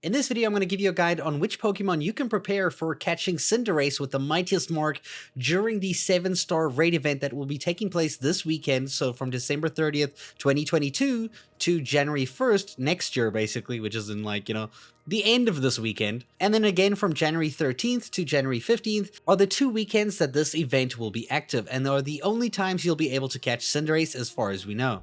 In this video, I'm going to give you a guide on which Pokemon you can prepare for catching Cinderace with the Mightiest Mark during the 7-star raid event that will be taking place this weekend, so from December 30th, 2022 to January 1st next year, basically, which is in the end of this weekend. And then again from January 13th to January 15th are the 2 weekends that this event will be active, and are the only times you'll be able to catch Cinderace as far as we know.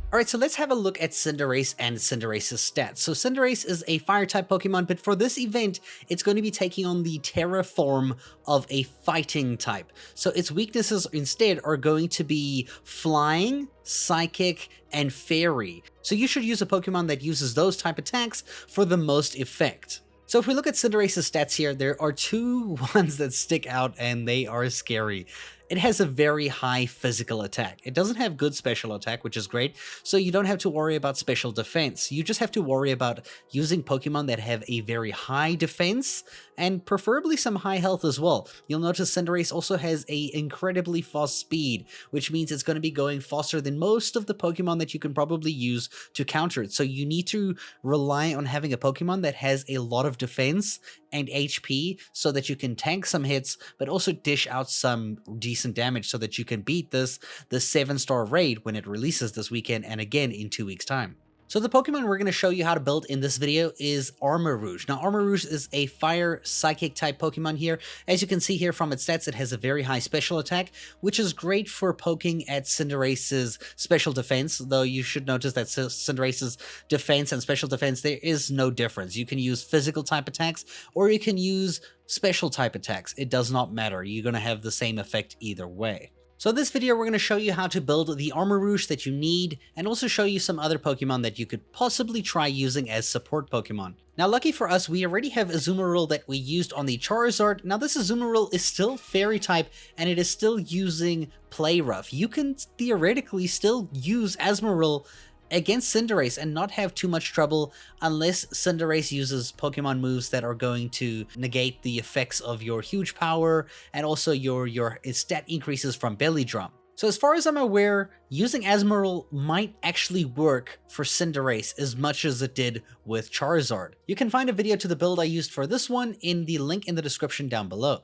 Alright, so let's have a look at Cinderace and Cinderace's stats. So Cinderace is a fire-type Pokemon, but for this event, it's going to be taking on the Tera form of a fighting type. So its weaknesses instead are going to be Flying, Psychic, and Fairy. So you should use a Pokemon that uses those type attacks for the most effect. So if we look at Cinderace's stats here, there are 2 ones that stick out and they are scary. It has a very high physical attack. It doesn't have good special attack, which is great, so you don't have to worry about special defense. You just have to worry about using Pokemon that have a very high defense, and preferably some high health as well. You'll notice Cinderace also has a incredibly fast speed, which means it's going to be going faster than most of the Pokemon that you can probably use to counter it. So you need to rely on having a Pokemon that has a lot of defense and HP so that you can tank some hits, but also dish out some decent damage so that you can beat the 7-star raid when it releases this weekend and again in 2 weeks' time. So the Pokemon we're going to show you how to build in this video is Armarouge. Now Armarouge is a fire psychic type Pokemon here. As you can see here from its stats, it has a very high special attack, which is great for poking at Cinderace's special defense, though you should notice that Cinderace's defense and special defense, there is no difference. You can use physical type attacks or you can use special type attacks. It does not matter. You're going to have the same effect either way. So in this video, we're going to show you how to build the Armarouge that you need, and also show you some other Pokemon that you could possibly try using as support Pokemon. Now, lucky for us, we already have Azumarill that we used on the Charizard. Now, this Azumarill is still Fairy type, and it is still using Play Rough. You can theoretically still use Azumarill against Cinderace and not have too much trouble unless Cinderace uses Pokemon moves that are going to negate the effects of your huge power and also your stat increases from Belly Drum. So as far as I'm aware, using Azumarill might actually work for Cinderace as much as it did with Charizard. You can find a video to the build I used for this one in the link in the description down below.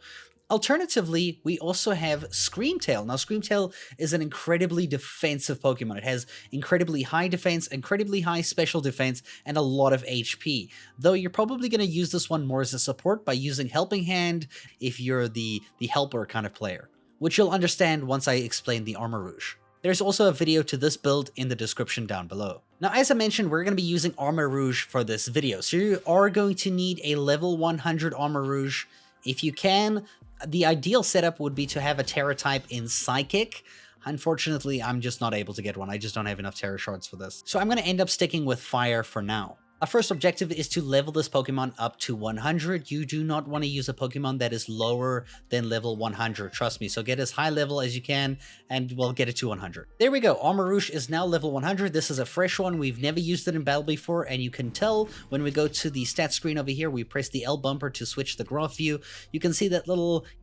Alternatively, we also have Screamtail. Now, Screamtail is an incredibly defensive Pokemon. It has incredibly high defense, incredibly high special defense, and a lot of HP. Though you're probably going to use this one more as a support by using Helping Hand if you're the helper kind of player, which you'll understand once I explain the Armarouge. There's also a video to this build in the description down below. Now, as I mentioned, we're going to be using Armarouge for this video, so you are going to need a level 100 Armarouge. If you can, the ideal setup would be to have a Tera type in Psychic. Unfortunately, I'm just not able to get one. I just don't have enough Tera shards for this. So I'm going to end up sticking with Fire for now. Our first objective is to level this Pokemon up to 100. You do not want to use a Pokemon that is lower than level 100, trust me. So get as high level as you can, and we'll get it to 100. There we go. Armarouge is now level 100. This is a fresh one. We've never used it in battle before, and you can tell when we go to the stat screen over here, we press the L bumper to switch the graph view. You can see that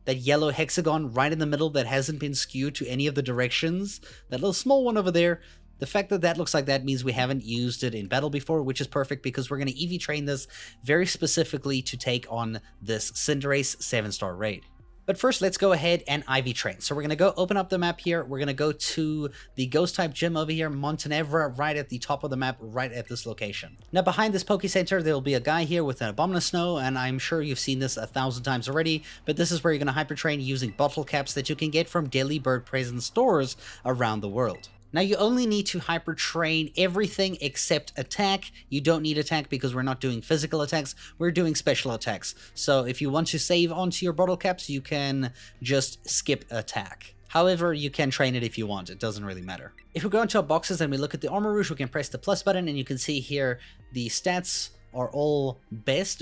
yellow hexagon right in the middle that hasn't been skewed to any of the directions. That little small one over there. The fact that that looks like that means we haven't used it in battle before, which is perfect because we're going to EV train this very specifically to take on this Cinderace 7-star raid. But first, let's go ahead and IV train. So we're going to go open up the map here. We're going to go to the ghost type gym over here, Montenevra, right at the top of the map, right at this location. Now behind this Poke Center, there will be a guy here with an Abominus Snow, and I'm sure you've seen this 1,000 times already, but this is where you're going to hyper train using bottle caps that you can get from daily bird present stores around the world. Now you only need to hyper train everything except attack. You don't need attack because we're not doing physical attacks, we're doing special attacks. So if you want to save onto your bottle caps, you can just skip attack. However, you can train it if you want, it doesn't really matter. If we go into our boxes and we look at the Armarouge, we can press the plus button and you can see here the stats are all best,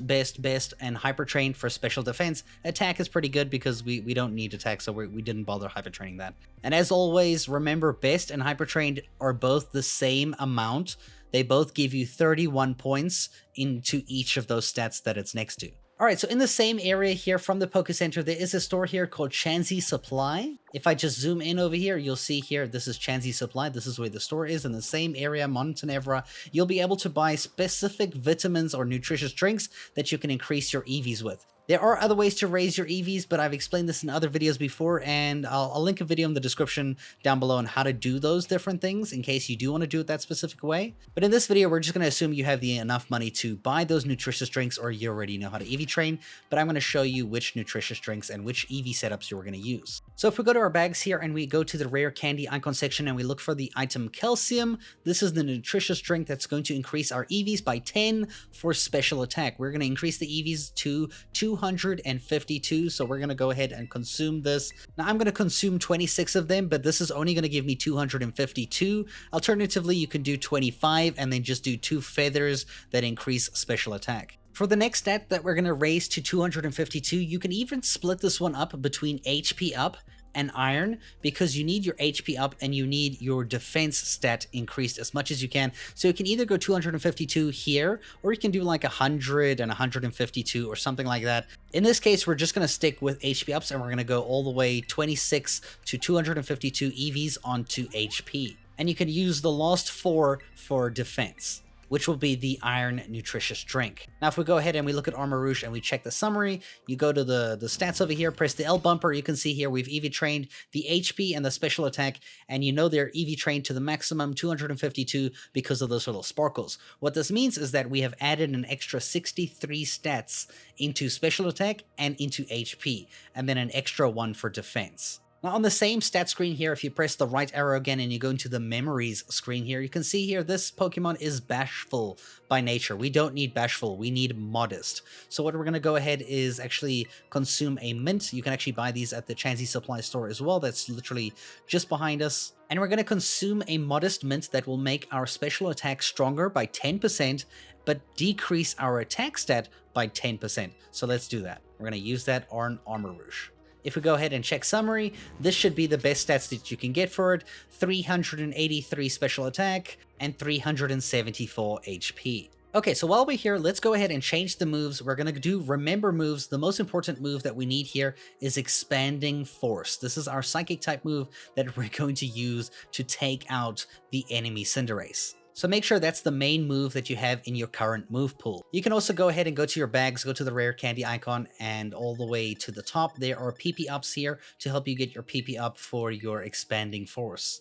and hyper trained for special defense. Attack is pretty good because we don't need attack, so we didn't bother hyper training that. And as always, remember, best and hyper trained are both the same amount. They both give you 31 points into each of those stats that it's next to. All right, so in the same area here from the Poke Center, there is a store here called Chansey Supply. If I just zoom in over here, you'll see here, this is Chansey Supply. This is where the store is in the same area, Montenevra. You'll be able to buy specific vitamins or nutritious drinks that you can increase your EVs with. There are other ways to raise your EVs, but I've explained this in other videos before, and I'll link a video in the description down below on how to do those different things in case you do want to do it that specific way. But in this video, we're just going to assume you have enough money to buy those nutritious drinks, or you already know how to EV train, but I'm going to show you which nutritious drinks and which EV setups you're going to use. So if we go to our bags here and we go to the rare candy icon section and we look for the item calcium, this is the nutritious drink that's going to increase our EVs by 10 for special attack. We're going to increase the EVs to 252, so we're going to go ahead and consume this. Now I'm going to consume 26 of them, but this is only going to give me 252. Alternatively, you can do 25 and then just do 2 feathers that increase special attack. For the next stat that we're going to raise to 252, you can even split this one up between HP up and iron, because you need your HP up and you need your defense stat increased as much as you can. So you can either go 252 here, or you can do like 100 and 152 or something like that. In this case, we're just going to stick with HP ups and we're going to go all the way 26 to 252 EVs onto HP. And you can use the last 4 for defense, which will be the iron nutritious drink. Now, if we go ahead and we look at Armarouge and we check the summary, you go to the stats over here, press the L bumper, you can see here we've EV trained the HP and the special attack, and you know they're EV trained to the maximum 252 because of those little sparkles. What this means is that we have added an extra 63 stats into special attack and into HP, and then an extra 1 for defense. Now on the same stat screen here, if you press the right arrow again and you go into the memories screen here, you can see here this Pokemon is bashful by nature. We don't need bashful, we need modest. So what we're going to go ahead is actually consume a mint. You can actually buy these at the Chansey Supply store as well. That's literally just behind us. And we're going to consume a modest mint that will make our special attack stronger by 10%, but decrease our attack stat by 10%. So let's do that. We're going to use that on Armarouge. If we go ahead and check summary, this should be the best stats that you can get for it. 383 special attack and 374 HP. Okay, so while we're here, let's go ahead and change the moves. We're going to do remember moves. The most important move that we need here is expanding force. This is our psychic type move that we're going to use to take out the enemy Cinderace. So make sure that's the main move that you have in your current move pool. You can also go ahead and go to your bags, go to the rare candy icon, and all the way to the top, there are PP ups here to help you get your PP up for your expanding force.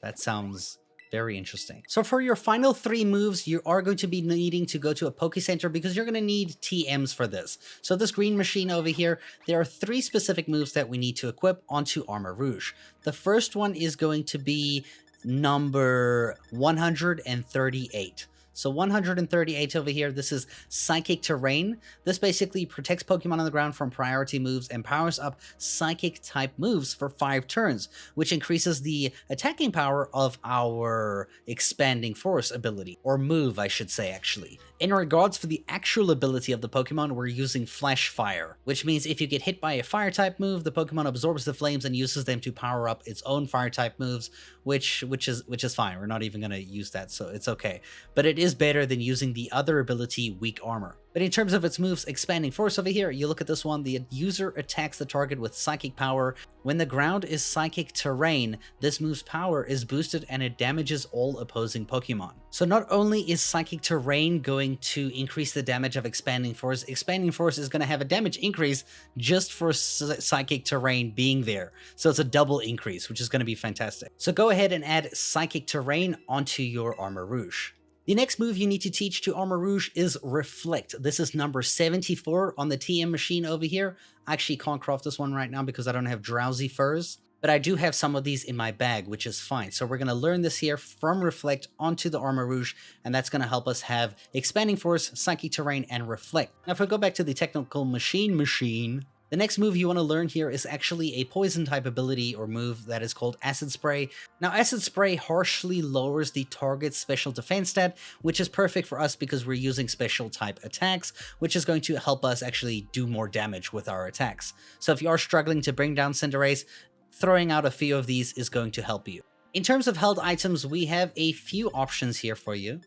That sounds very interesting. So for your final 3 moves, you are going to be needing to go to a Poke Center because you're going to need TMs for this. So this green machine over here, there are 3 specific moves that we need to equip onto Armarouge. The first one is going to be number 138. So 138 over here, this is Psychic Terrain. This basically protects Pokemon on the ground from priority moves and powers up Psychic type moves for 5 turns, which increases the attacking power of our Expanding Force ability, or move I should say actually. In regards for the actual ability of the Pokemon, we're using Flash Fire, which means if you get hit by a Fire type move, the Pokemon absorbs the flames and uses them to power up its own Fire type moves, which is fine. We're not even going to use that, so it's okay. But it is better than using the other ability, Weak Armor. But in terms of its moves, Expanding Force over here, you look at this one, the user attacks the target with Psychic Power. When the ground is Psychic Terrain, this move's power is boosted and it damages all opposing Pokemon. So not only is Psychic Terrain going to increase the damage of Expanding Force is going to have a damage increase just for Psychic Terrain being there. So it's a double increase, which is going to be fantastic. So go ahead and add Psychic Terrain onto your Armarouge. The next move you need to teach to Armarouge is Reflect. This is number 74 on the TM machine over here. I actually can't craft this one right now because I don't have Drowsy Furs, but I do have some of these in my bag, which is fine. So we're going to learn this here from Reflect onto the Armarouge, and that's going to help us have Expanding Force, Psychic Terrain, and Reflect. Now if I go back to the technical machine, the next move you want to learn here is actually a poison type ability or move that is called Acid Spray. Now Acid Spray harshly lowers the target's special defense stat, which is perfect for us because we're using special type attacks, which is going to help us actually do more damage with our attacks. So if you are struggling to bring down Cinderace, throwing out a few of these is going to help you. In terms of held items, we have a few options here for you.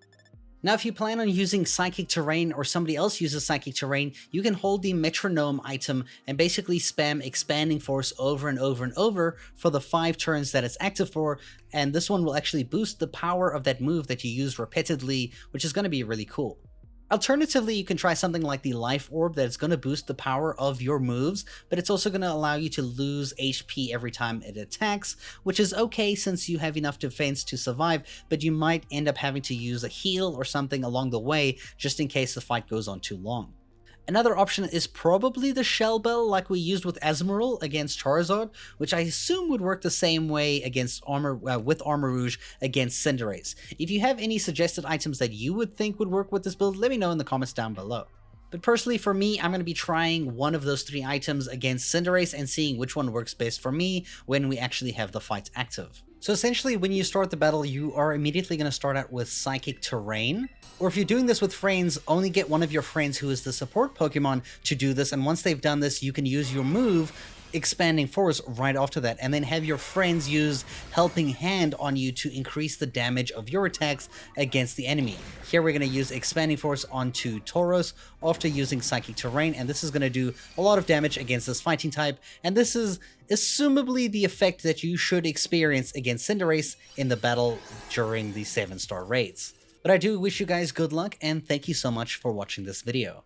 Now, if you plan on using Psychic Terrain or somebody else uses Psychic Terrain, you can hold the Metronome item and basically spam Expanding Force over and over and over for the 5 turns that it's active for, and this one will actually boost the power of that move that you use repeatedly, which is going to be really cool. Alternatively, you can try something like the Life Orb that's going to boost the power of your moves, but it's also going to allow you to lose HP every time it attacks, which is okay since you have enough defense to survive, but you might end up having to use a heal or something along the way just in case the fight goes on too long. Another option is probably the Shell Bell like we used with Armarouge against Charizard, which I assume would work the same way against with Armarouge against Cinderace. If you have any suggested items that you would think would work with this build, let me know in the comments down below. But personally for me, I'm going to be trying one of those 3 items against Cinderace and seeing which one works best for me when we actually have the fight active. So essentially, when you start the battle, you are immediately going to start out with Psychic Terrain. Or if you're doing this with friends, only get one of your friends who is the support Pokemon to do this, and once they've done this, you can use your move, Expanding Force, right after that, and then have your friends use Helping Hand on you to increase the damage of your attacks against the enemy. Here we're going to use Expanding Force onto Tauros after using Psychic Terrain, and this is going to do a lot of damage against this fighting type, and this is assumably the effect that you should experience against Cinderace in the battle during the 7-star raids. But I do wish you guys good luck, and thank you so much for watching this video.